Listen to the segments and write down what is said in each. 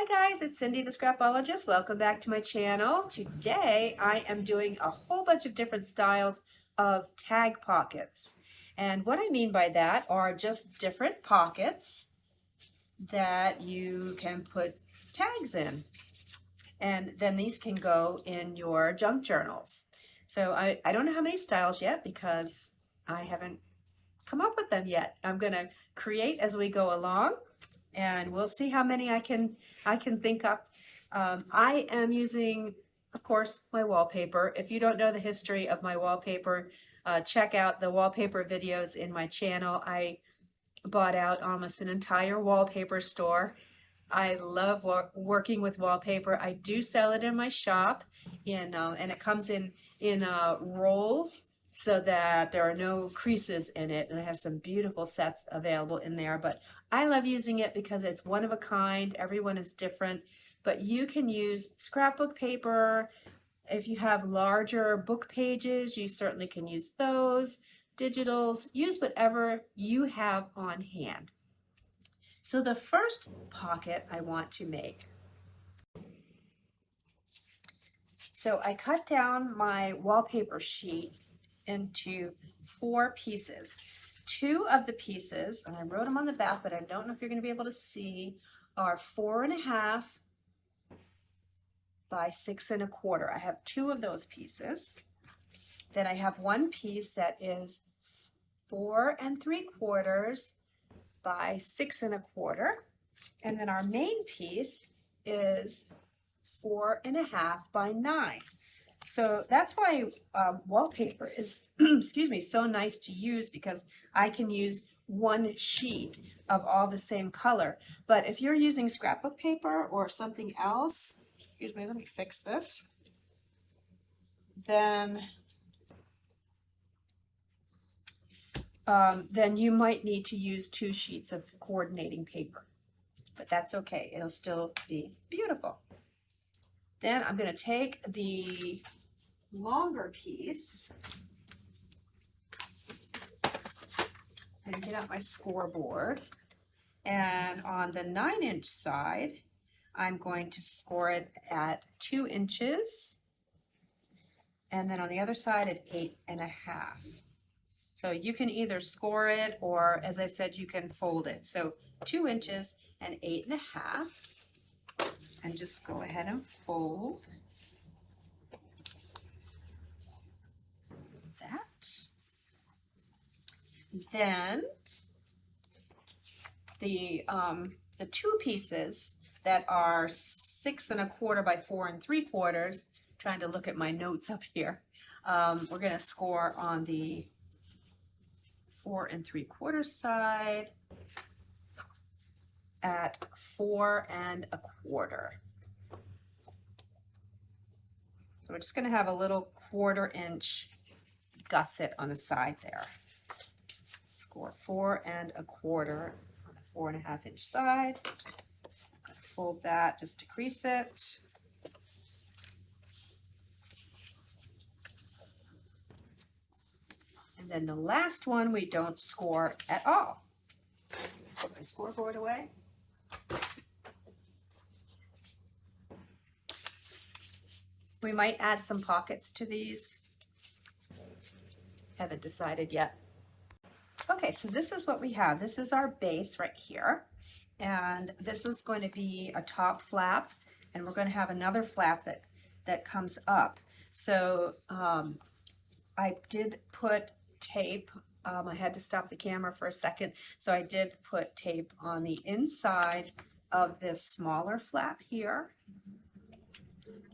guys, it's Cindy the Scrapologist. Welcome back to my channel. Today I am doing a whole bunch of different styles of tag pockets. And what I mean by that are just different pockets that you can put tags in. And then these can go in your junk journals. So I don't know how many styles yet because I haven't come up with them yet. I'm going to create as we go along, and we'll see how many I can think up. I am using, of course, my wallpaper. If you don't know the history of my wallpaper, check out the wallpaper videos in my channel. I bought out almost an entire wallpaper store. I love working with wallpaper. I do sell it in my shop, and it comes in rolls so that there are no creases in it, and I have some beautiful sets available in there. But I love using it because it's one of a kind. Everyone is different, but you can use scrapbook paper. If you have larger book pages, you certainly can use those. Digitals, use whatever you have on hand. So the first pocket I want to make. So I cut down my wallpaper sheet into 4 pieces. 2 of the pieces, and I wrote them on the back, but I don't know if you're going to be able to see, are 4.5 by 6 1/4. I have 2 of those pieces. Then I have one piece that is 4 3/4 by 6 1/4, and then our main piece is 4.5 by 9. So that's why wallpaper is, excuse me, so nice to use, because I can use one sheet of all the same color. But if you're using scrapbook paper or something else, excuse me, let me fix this, then you might need to use 2 sheets of coordinating paper. But that's okay, it'll still be beautiful. Then I'm going to take the longer piece and get out my scoreboard, and on the 9-inch side I'm going to score it at 2 inches, and then on the other side at 8.5. So you can either score it, or as I said, you can fold it. So 2 inches and 8.5, and just go ahead and fold that. Then the 2 pieces that are 6 1/4 by 4 3/4, trying to look at my notes up here, we're going to score on the 4 3/4 side at 4 1/4. So we're just going to have a little 1/4 inch gusset on the side there. Score 4 1/4 on the 4.5 inch side. Fold that just to crease it. And then the last one we don't score at all. Put my scoreboard away. We might add some pockets to these. Haven't decided yet. Okay, so this is what we have. This is our base right here. And this is going to be a top flap, and we're going to have another flap that comes up. So I did put tape. I had to stop the camera for a second. So I did put tape on the inside of this smaller flap here.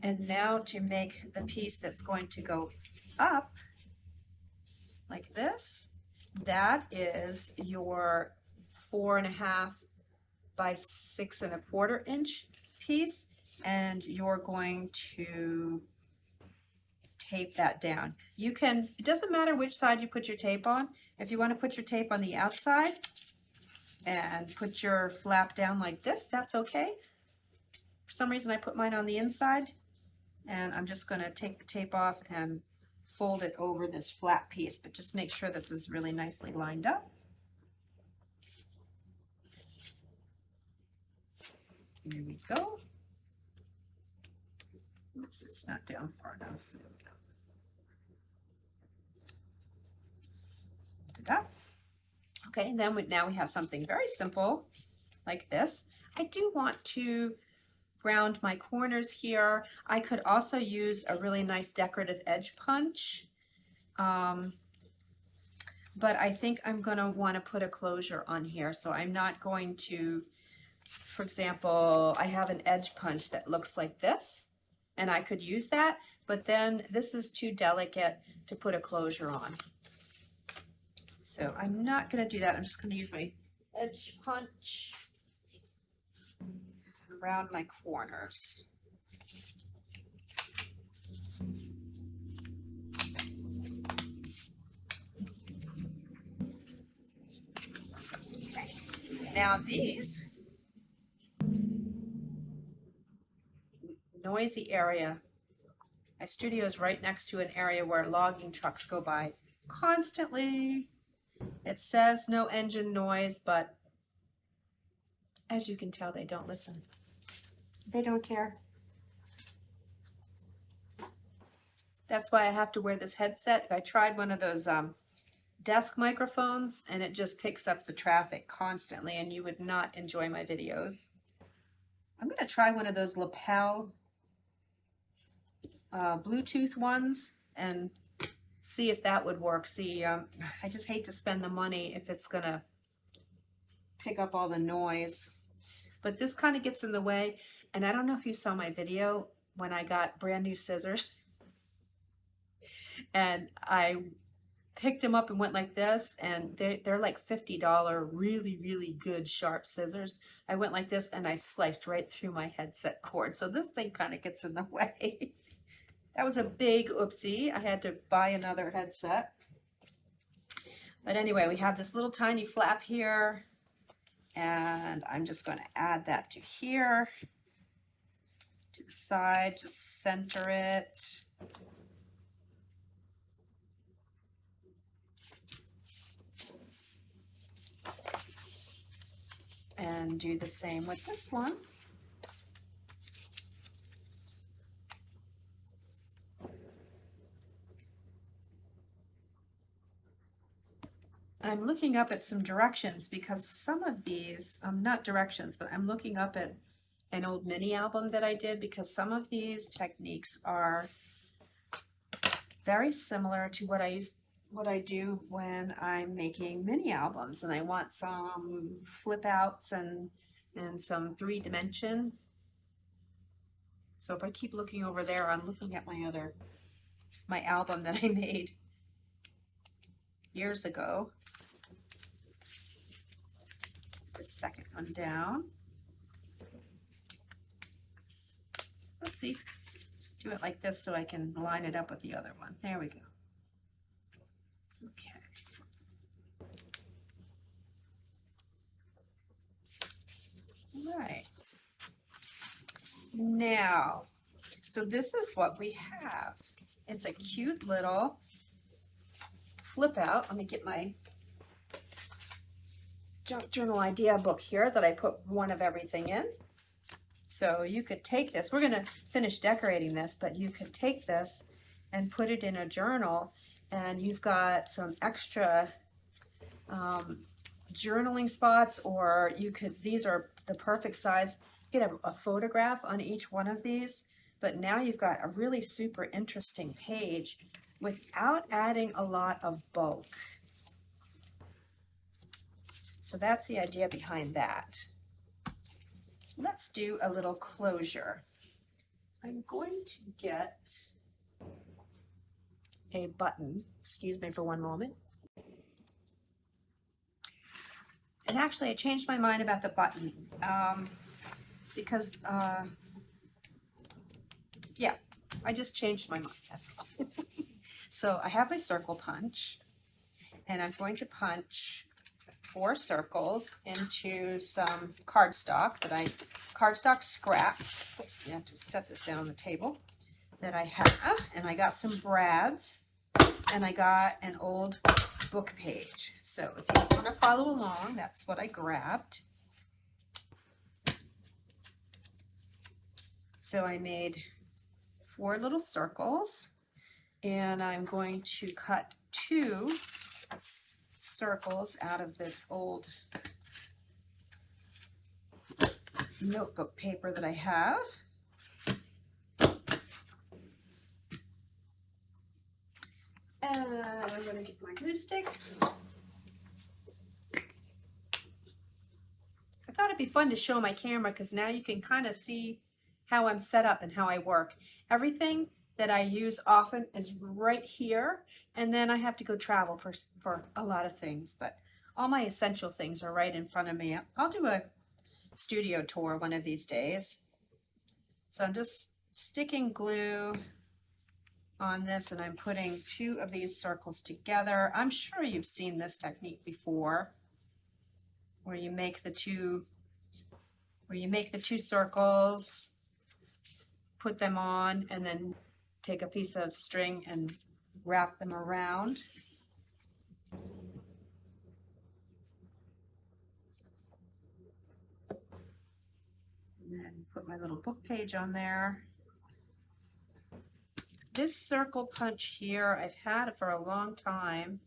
And now to make the piece that's going to go up like this, that is your 4.5 by 6 1/4 inch piece, and you're going to tape that down. You can, it doesn't matter which side you put your tape on. If you want to put your tape on the outside and put your flap down like this, that's okay. For some reason I put mine on the inside, and I'm just going to take the tape off and fold it over this flat piece, but just make sure this is really nicely lined up. Here we go. Oops, it's not down far enough. There we go. Did that. Okay, and then now we have something very simple like this. I do want to round my corners here. I could also use a really nice decorative edge punch, but I think I'm going to want to put a closure on here, so I'm not going to, for example, I have an edge punch that looks like this, and I could use that, but then this is too delicate to put a closure on. So I'm not going to do that. I'm just going to use my edge punch around my corners. Okay. Now these, noisy area. My studio is right next to an area where logging trucks go by constantly. It says no engine noise, but as you can tell, they don't listen. They don't care. That's why I have to wear this headset. I tried one of those desk microphones, and it just picks up the traffic constantly, and you would not enjoy my videos. I'm going to try one of those lapel Bluetooth ones and see if that would work. See, I just hate to spend the money if it's going to pick up all the noise. But this kind of gets in the way, and I don't know if you saw my video when I got brand new scissors. And I picked them up and went like this, and they're like $50 really, really good sharp scissors. I went like this and I sliced right through my headset cord. So this thing kind of gets in the way. That was a big oopsie. I had to buy another headset. But anyway, we have this little tiny flap here, and I'm just going to add that to here, to the side, just center it. And do the same with this one. I'm looking up at some directions because some of these, not directions, but I'm looking up at an old mini album that I did, because some of these techniques are very similar to what I do when I'm making mini albums, and I want some flip outs and some 3-dimension. So if I keep looking over there, I'm looking at my album that I made years ago. The second one down. Oops. Oopsie. Do it like this so I can line it up with the other one. There we go. Okay. All right. Now, so this is what we have. It's a cute little flip out. Let me get my junk journal idea book here that I put one of everything in. So you could take this, we're going to finish decorating this, but you could take this and put it in a journal, and you've got some extra journaling spots, or you could, these are the perfect size. You could have a photograph on each one of these, but now you've got a really super interesting page without adding a lot of bulk. So that's the idea behind that. Let's do a little closure. I'm going to get a button. Excuse me for one moment. And actually, I changed my mind about the button because, yeah, I just changed my mind, that's all. So I have my circle punch, and I'm going to punch 4 circles into some cardstock cardstock scrap. Oops, you have to set this down on the table that I have, and I got some brads, and I got an old book page. So if you want to follow along, that's what I grabbed. So I made 4 little circles, and I'm going to cut 2 circles out of this old notebook paper that I have. And I'm going to get my glue stick. I thought it'd be fun to show my camera because now you can kind of see how I'm set up and how I work. Everything that I use often is right here, and then I have to go travel for a lot of things, but all my essential things are right in front of me. I'll do a studio tour one of these days. So I'm just sticking glue on this, and I'm putting 2 of these circles together. I'm sure you've seen this technique before, where you make the two circles, put them on, and then take a piece of string and wrap them around. And then put my little book page on there. This circle punch here, I've had it for a long time.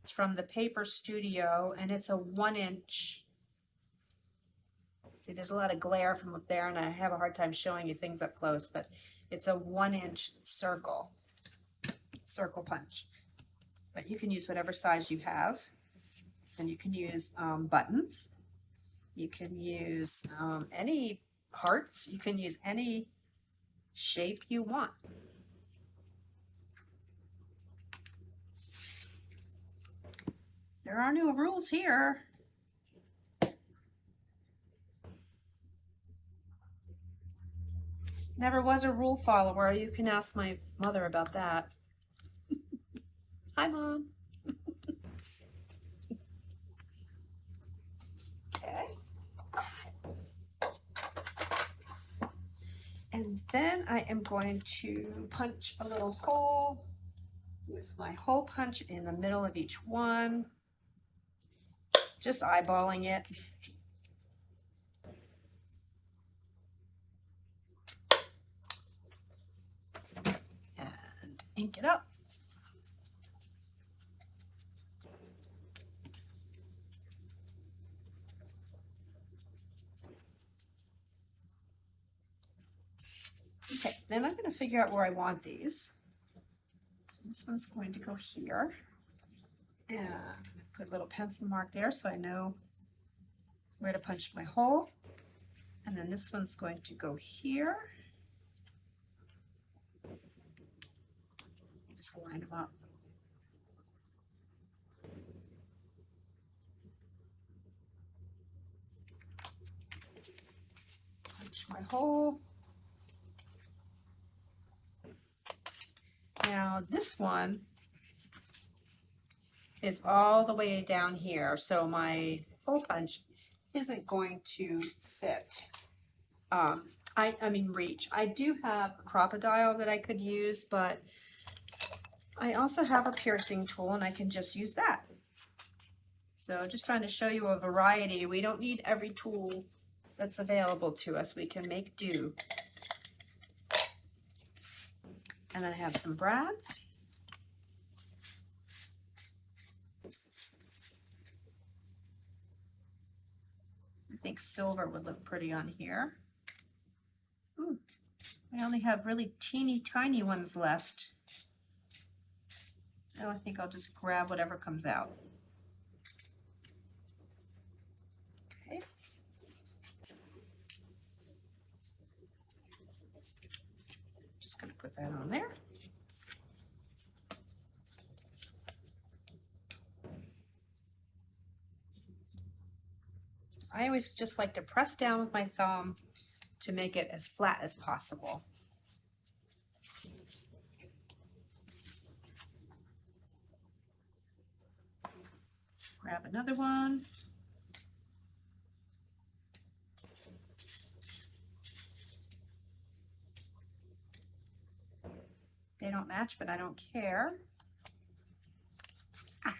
It's from the Paper Studio, and it's a 1-inch. See, there's a lot of glare from up there, and I have a hard time showing you things up close, but it's a 1-inch circle punch. But you can use whatever size you have, and you can use buttons. You can use any hearts. You can use any shape you want. There are no rules here. Never was a rule follower. You can ask my mother about that. Hi, Mom. Okay. And then I am going to punch a little hole with my hole punch in the middle of each one. Just eyeballing it. And ink it up. Okay, then I'm going to figure out where I want these. So this one's going to go here. And put a little pencil mark there so I know where to punch my hole. And then this one's going to go here. Just line them up. Punch my hole. Now this one is all the way down here, so my hole punch isn't going to fit. I mean reach. I do have a crocodile that I could use, but I also have a piercing tool and I can just use that. So just trying to show you a variety. We don't need every tool that's available to us. We can make do. And then I have some brads. I think silver would look pretty on here. Ooh, I only have really teeny tiny ones left. Oh, I think I'll just grab whatever comes out. Okay. Just going to put that on there. I always just like to press down with my thumb to make it as flat as possible. Grab another one. They don't match, but I don't care. Ah.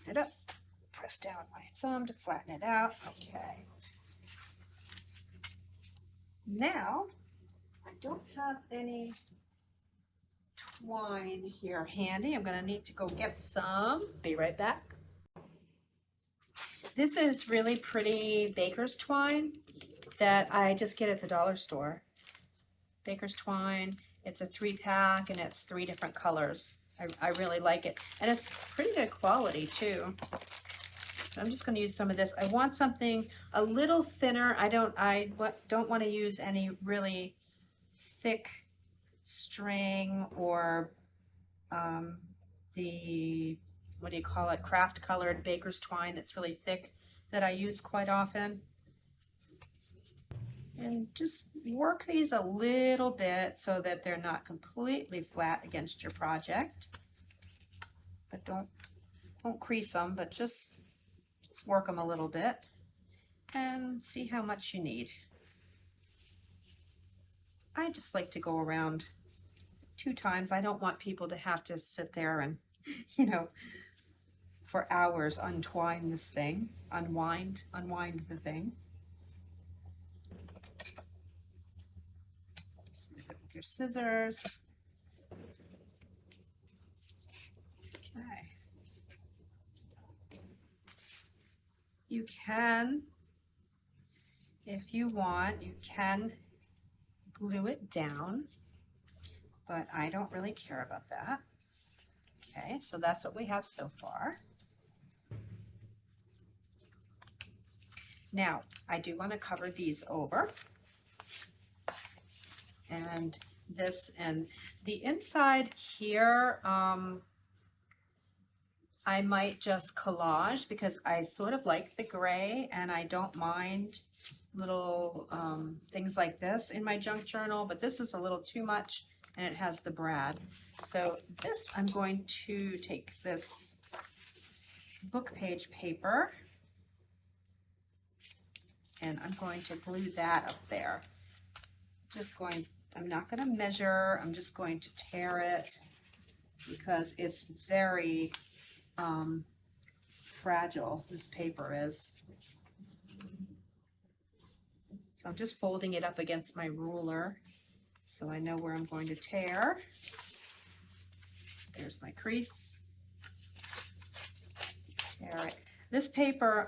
It up, press press down my thumb to flatten it out. Okay. Now, I don't have any twine here handy. I'm going to need to go get some. Be right back. This is really pretty baker's twine that I just get at the dollar store. Baker's twine. It's a 3-pack and it's 3 different colors. I really like it. And it's pretty good quality too. So I'm just going to use some of this. I want something a little thinner. I don't want to use any really thick string or the, what do you call it, craft colored baker's twine that's really thick that I use quite often. And just work these a little bit so that they're not completely flat against your project. But don't crease them, but just work them a little bit and see how much you need. I just like to go around 2 times. I don't want people to have to sit there and, you know, for hours untwine this thing, unwind the thing. Snip it with your scissors. Okay. You can, if you want, you can glue it down, but I don't really care about that. Okay, so that's what we have so far. Now, I do want to cover these over. And this and the inside here, I might just collage because I sort of like the gray and I don't mind little things like this in my junk journal, but this is a little too much and it has the brad. So this, I'm going to take this book page paper and I'm going to glue that up there. I'm not going to measure, I'm just going to tear it because it's very fragile, this paper is. So I'm just folding it up against my ruler so I know where I'm going to tear. There's my crease. Tear it. This paper,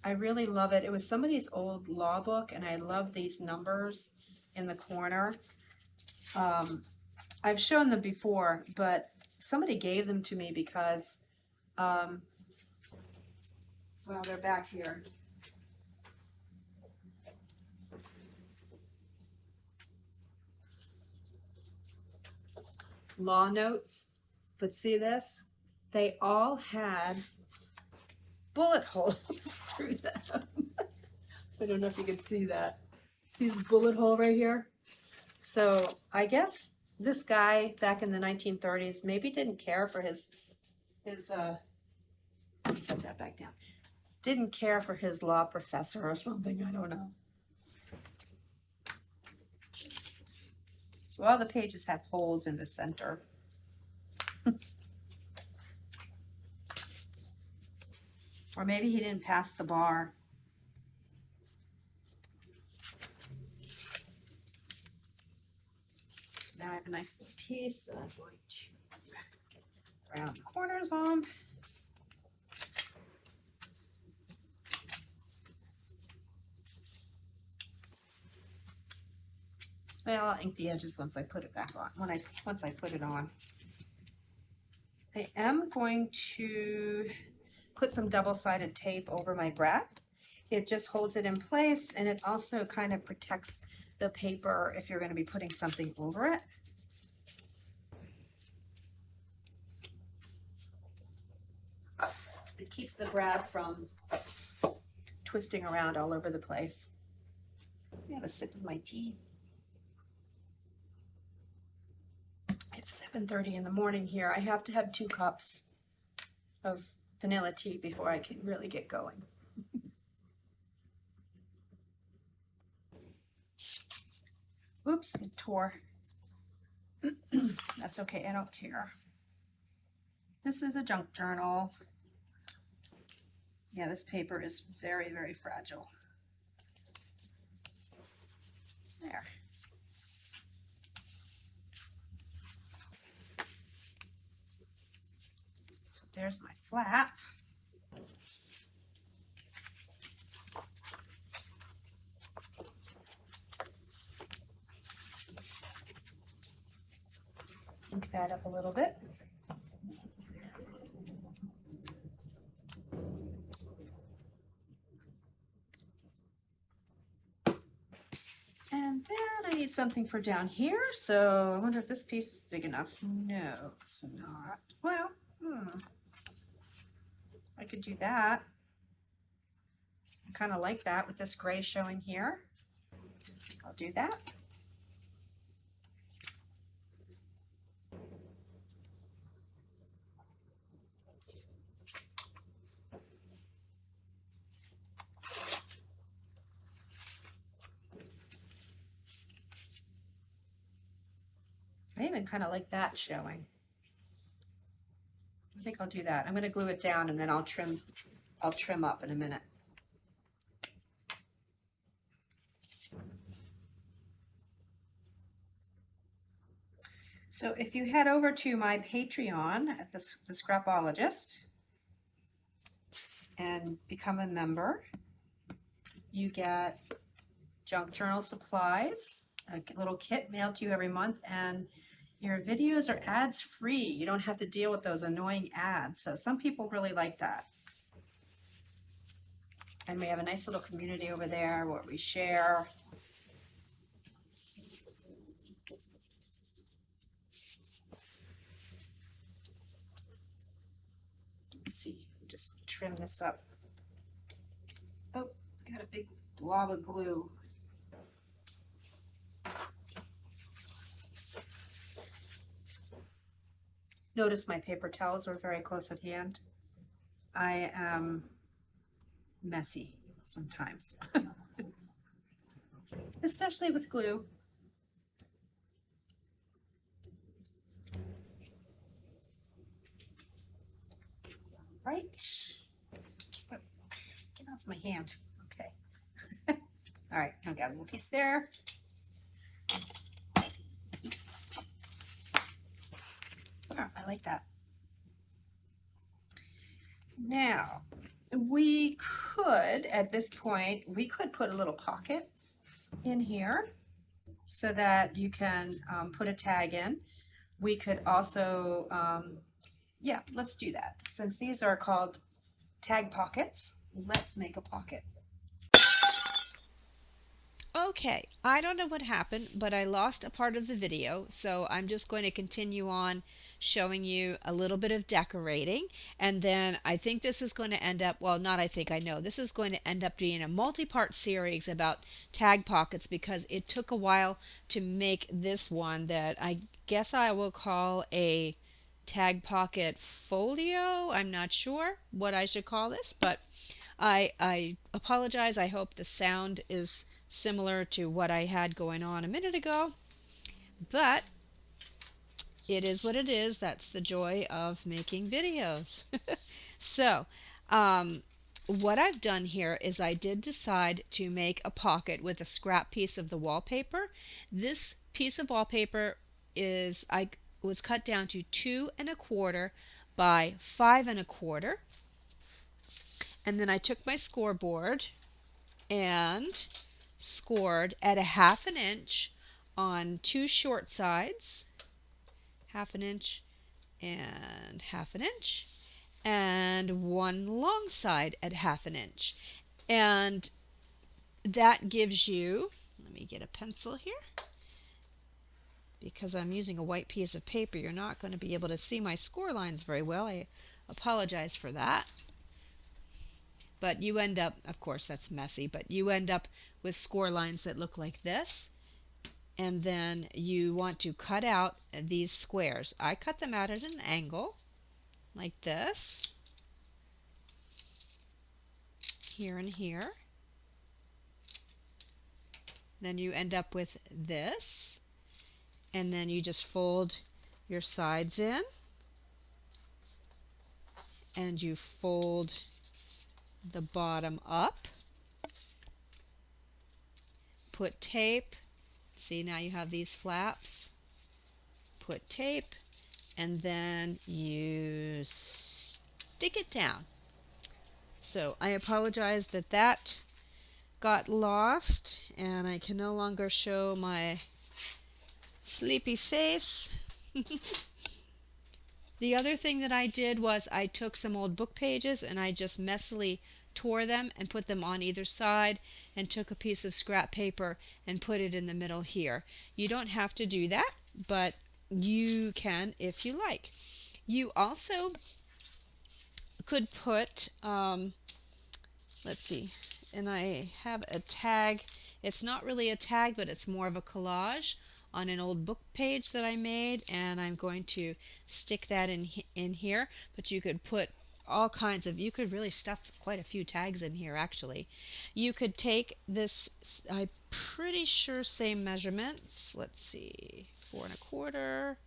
I really love it. It was somebody's old law book and I love these numbers in the corner. I've shown them before, but somebody gave them to me because, well, they're back here. Law notes, but see this? They all had bullet holes through them. I don't know if you can see that. See the bullet hole right here? So I guess this guy back in the 1930s maybe didn't care for his set that back down. Didn't care for his law professor or something, I don't know. So all the pages have holes in the center. Or maybe he didn't pass the bar. Now I have a nice little piece that I'm going to round the corners on. Well, I'll ink the edges once I put it back on. Once I put it on. I am going to put some double-sided tape over my brad. It just holds it in place and it also kind of protects the paper if you're going to be putting something over it. It keeps the brad from twisting around all over the place. I have a sip of my tea. It's 7:30 in the morning here. I have to have 2 cups of vanilla tea before I can really get going. Oops, it tore. That's okay, I don't care. This is a junk journal. Yeah, this paper is very, very fragile. There. So there's my flap. Ink that up a little bit. And then I need something for down here, so I wonder if this piece is big enough. No, it's not. Well, I could do that. I kind of like that with this gray showing here. I'll do that. I even kind of like that showing. I think I'll do that. I'm going to glue it down and then I'll trim up in a minute. So if you head over to my Patreon at the Scrapologist and become a member, you get junk journal supplies, a little kit mailed to you every month, and your videos are ads free. You don't have to deal with those annoying ads. So some people really like that. And we have a nice little community over there where we share. Let's see, just trim this up. Oh, got a big blob of glue. Notice my paper towels were very close at hand. I am messy sometimes, especially with glue. Right. Oh, get off my hand. Okay. All right, I've got a little piece there. Oh, I like that. Now, we could, at this point, we could put a little pocket in here so that you can put a tag in. We could also, yeah, let's do that. Since these are called tag pockets, let's make a pocket. Okay, I don't know what happened, but I lost a part of the video, so I'm just going to continue on showing you a little bit of decorating, and then I think this is going to end up, well, not I think, I know, this is going to end up being a multi-part series about tag pockets because it took a while to make this one that I guess I will call a tag pocket folio. I'm not sure what I should call this, but I apologize. I hope the sound is similar to what I had going on a minute ago, but it is what it is. That's the joy of making videos. So, what I've done here is I did decide to make a pocket with a scrap piece of the wallpaper. This piece of wallpaper I was cut down to 2¼ by 5¼ and then I took my scoreboard and scored at a 1/2 inch on 2 short sides, 1/2 inch and 1/2 inch, and 1 long side at 1/2 inch. And that gives you, let me get a pencil here, because I'm using a white piece of paper, you're not going to be able to see my score lines very well. I apologize for that. But you end up, of course that's messy, but you end up with score lines that look like this. And then you want to cut out these squares. I cut them out at an angle, like this, here and here. Then you end up with this, and then you just fold your sides in, and you fold the bottom up, put tape. See, now you have these flaps. Put tape, and then you stick it down. So I apologize that that got lost, and I can no longer show my sleepy face. The other thing that I did was I took some old book pages and I just messily tore them and put them on either side, and took a piece of scrap paper and put it in the middle here. You don't have to do that, but you can if you like. You also could put, let's see, and I have a tag. It's not really a tag, but it's more of a collage on an old book page that I made, and I'm going to stick that in here. But you could put all kinds of, you could really stuff quite a few tags in here actually. You could take this, I'm pretty sure same measurements. Let's see, 4 1/4.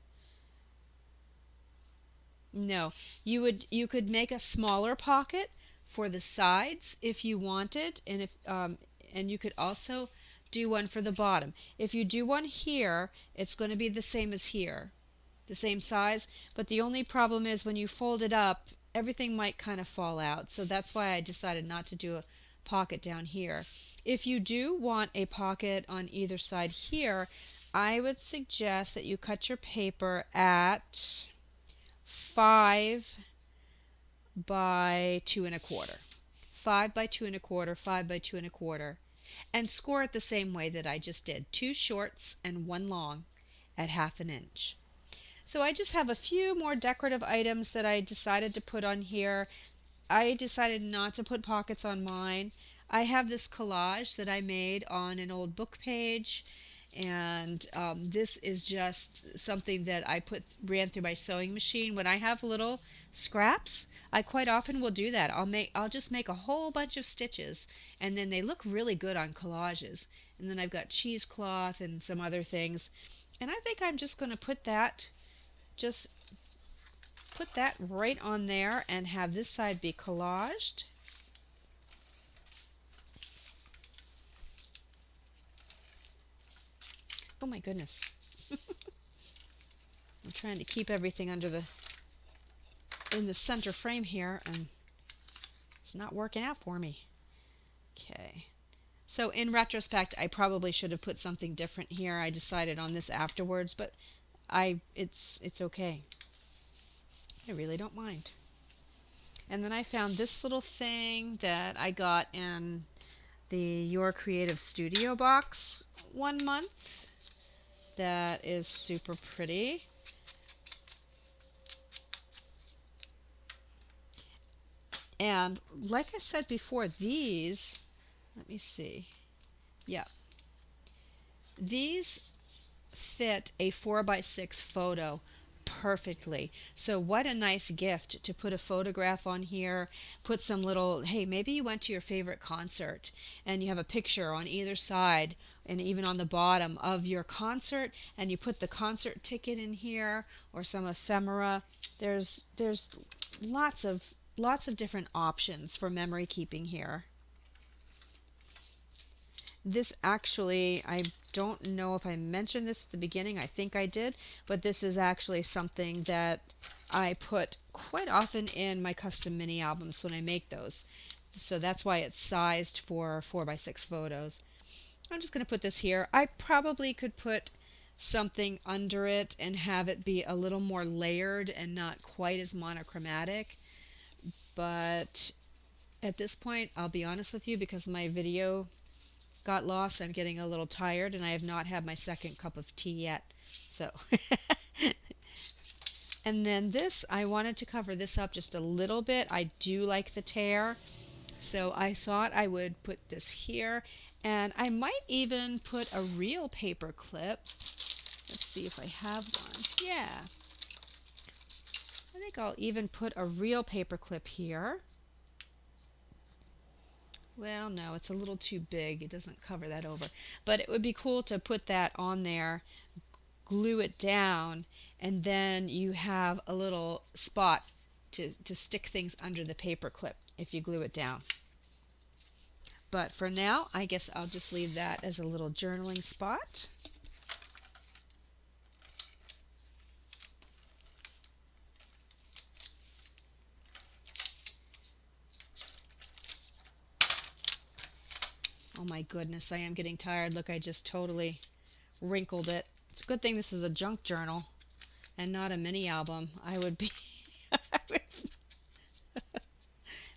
No, you could make a smaller pocket for the sides if you wanted, and if and you could also do one for the bottom. If you do one here, it's going to be the same as here, the same size, but the only problem is when you fold it up, everything might kind of fall out. So that's why I decided not to do a pocket down here. If you do want a pocket on either side here, I would suggest that you cut your paper at 5 by 2 1/4. 5 by 2 1/4, 5 by 2 1/4, and score it the same way that I just did. 2 shorts and 1 long at 1/2 inch. So I just have a few more decorative items that I decided to put on here. I decided not to put pockets on mine. I have this collage that I made on an old book page, and this is just something that I ran through my sewing machine. When I have little scraps, I quite often will do that. I'll just make a whole bunch of stitches, and then they look really good on collages. And then I've got cheesecloth and some other things, and I think I'm just going to just put that right on there and have this side be collaged. Oh my goodness. I'm trying to keep everything in the center frame here, and it's not working out for me. Okay. So in retrospect, I probably should have put something different here. I decided on this afterwards, but it's okay. I really don't mind. And then I found this little thing that I got in the Your Creative Studio box 1 month. That is super pretty. And like I said before, these, let me see. Yeah. These fit a 4x6 photo perfectly. So what a nice gift to put a photograph on here, put some little, hey, maybe you went to your favorite concert and you have a picture on either side and even on the bottom of your concert, and you put the concert ticket in here or some ephemera. There's lots of different options for memory keeping here. This actually, I don't know if I mentioned this at the beginning. I think I did, but this is actually something that I put quite often in my custom mini albums when I make those. So that's why it's sized for 4x6 photos. I'm just going to put this here. I probably could put something under it and have it be a little more layered and not quite as monochromatic. But at this point, I'll be honest with you, because my video got lost, I'm getting a little tired, and I have not had my second cup of tea yet. So, and then this, I wanted to cover this up just a little bit. I do like the tear, so I thought I would put this here, and I might even put a real paper clip. Let's see if I have one. Yeah. I think I'll even put a real paper clip here. Well, no, it's a little too big. It doesn't cover that over. But it would be cool to put that on there, glue it down, and then you have a little spot to stick things under the paper clip if you glue it down. But for now, I guess I'll just leave that as a little journaling spot. Oh my goodness, I am getting tired. Look, I just totally wrinkled it. It's a good thing this is a junk journal and not a mini album. I would be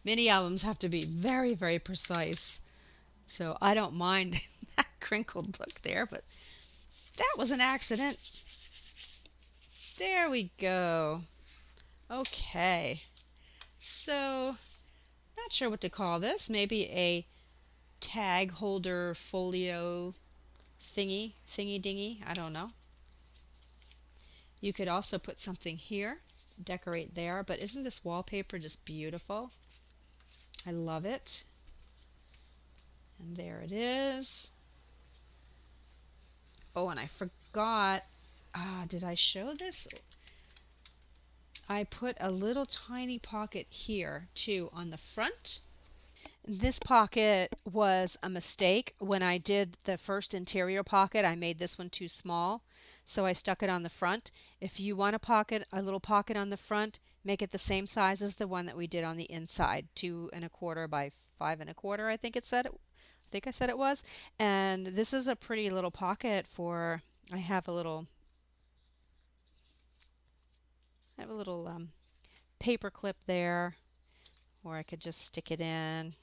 mini albums have to be very, very precise. So I don't mind that crinkled look there, but that was an accident. There we go. Okay. So, not sure what to call this. Maybe a tag holder folio thingy dingy. I don't know. You could also put something here, decorate there, but isn't this wallpaper just beautiful? I love it. And there it is. Oh, and I forgot. Did I show this? I put a little tiny pocket here too on the front. This pocket was a mistake. When I did the first interior pocket, I made this one too small, so I stuck it on the front. If you want a little pocket on the front, make it the same size as the one that we did on the inside, 2¼ by 5¼ I think I said it was. And this is a pretty little pocket for, I have a little paper clip there, or I could just stick it in.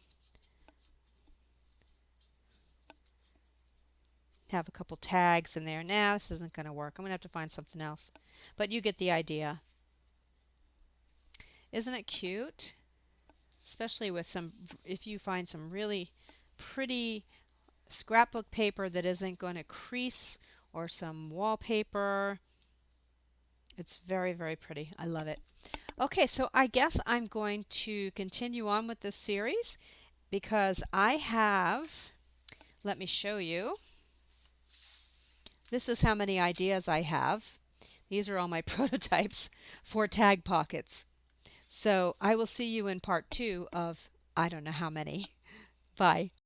Have a couple tags in there. Nah, this isn't going to work. I'm going to have to find something else. But you get the idea. Isn't it cute? Especially with if you find some really pretty scrapbook paper that isn't going to crease, or some wallpaper. It's very, very pretty. I love it. Okay, so I guess I'm going to continue on with this series because I have, let me show you. This is how many ideas I have. These are all my prototypes for tag pockets. So I will see you in part 2 of I don't know how many. Bye.